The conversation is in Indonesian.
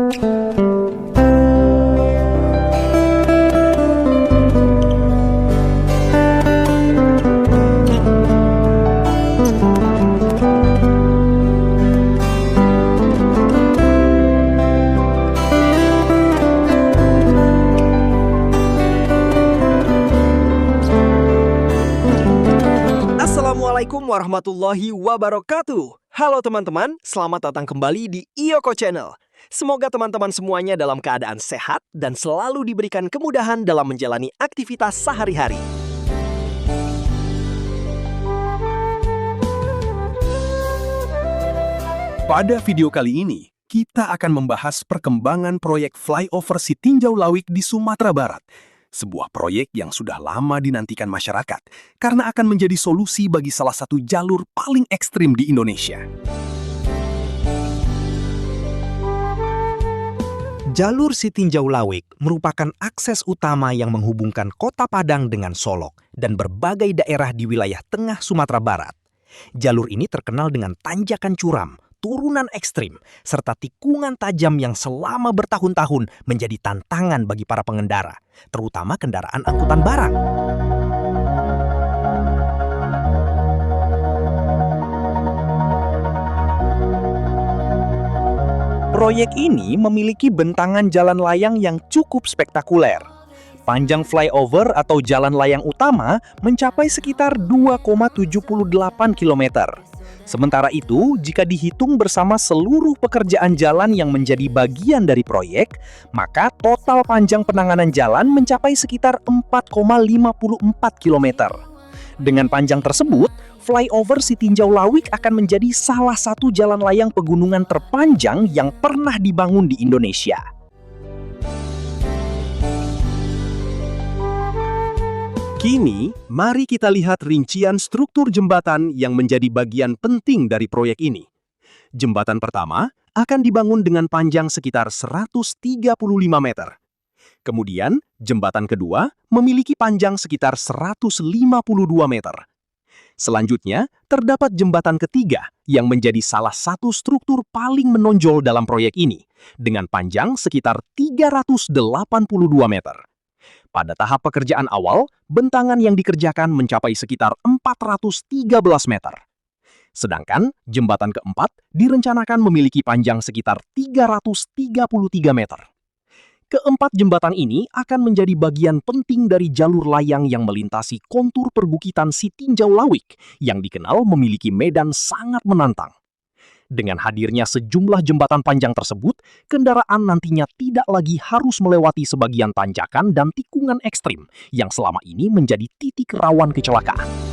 Assalamualaikum warahmatullahi wabarakatuh. Halo teman-teman, selamat datang kembali di Iyoko Channel. Semoga teman-teman semuanya dalam keadaan sehat dan selalu diberikan kemudahan dalam menjalani aktivitas sehari-hari. Pada video kali ini, kita akan membahas perkembangan proyek flyover Sitinjau Lawik di Sumatera Barat. Sebuah proyek yang sudah lama dinantikan masyarakat karena akan menjadi solusi bagi salah satu jalur paling ekstrim di Indonesia. Jalur Sitinjau Lawik merupakan akses utama yang menghubungkan Kota Padang dengan Solok dan berbagai daerah di wilayah tengah Sumatera Barat. Jalur ini terkenal dengan tanjakan curam, turunan ekstrim, serta tikungan tajam yang selama bertahun-tahun menjadi tantangan bagi para pengendara, terutama kendaraan angkutan barang. Proyek ini memiliki bentangan jalan layang yang cukup spektakuler. Panjang flyover atau jalan layang utama mencapai sekitar 2,78 km. Sementara itu, jika dihitung bersama seluruh pekerjaan jalan yang menjadi bagian dari proyek, maka total panjang penanganan jalan mencapai sekitar 4,54 km. Dengan panjang tersebut, flyover Sitinjau Lawik akan menjadi salah satu jalan layang pegunungan terpanjang yang pernah dibangun di Indonesia. Kini, mari kita lihat rincian struktur jembatan yang menjadi bagian penting dari proyek ini. Jembatan pertama akan dibangun dengan panjang sekitar 135 meter. Kemudian, jembatan kedua memiliki panjang sekitar 152 meter. Selanjutnya, terdapat jembatan ketiga yang menjadi salah satu struktur paling menonjol dalam proyek ini, dengan panjang sekitar 382 meter. Pada tahap pekerjaan awal, bentangan yang dikerjakan mencapai sekitar 413 meter. Sedangkan jembatan keempat direncanakan memiliki panjang sekitar 333 meter. Keempat jembatan ini akan menjadi bagian penting dari jalur layang yang melintasi kontur perbukitan Sitinjau Lawik yang dikenal memiliki medan sangat menantang. Dengan hadirnya sejumlah jembatan panjang tersebut, kendaraan nantinya tidak lagi harus melewati sebagian tanjakan dan tikungan ekstrim yang selama ini menjadi titik rawan kecelakaan.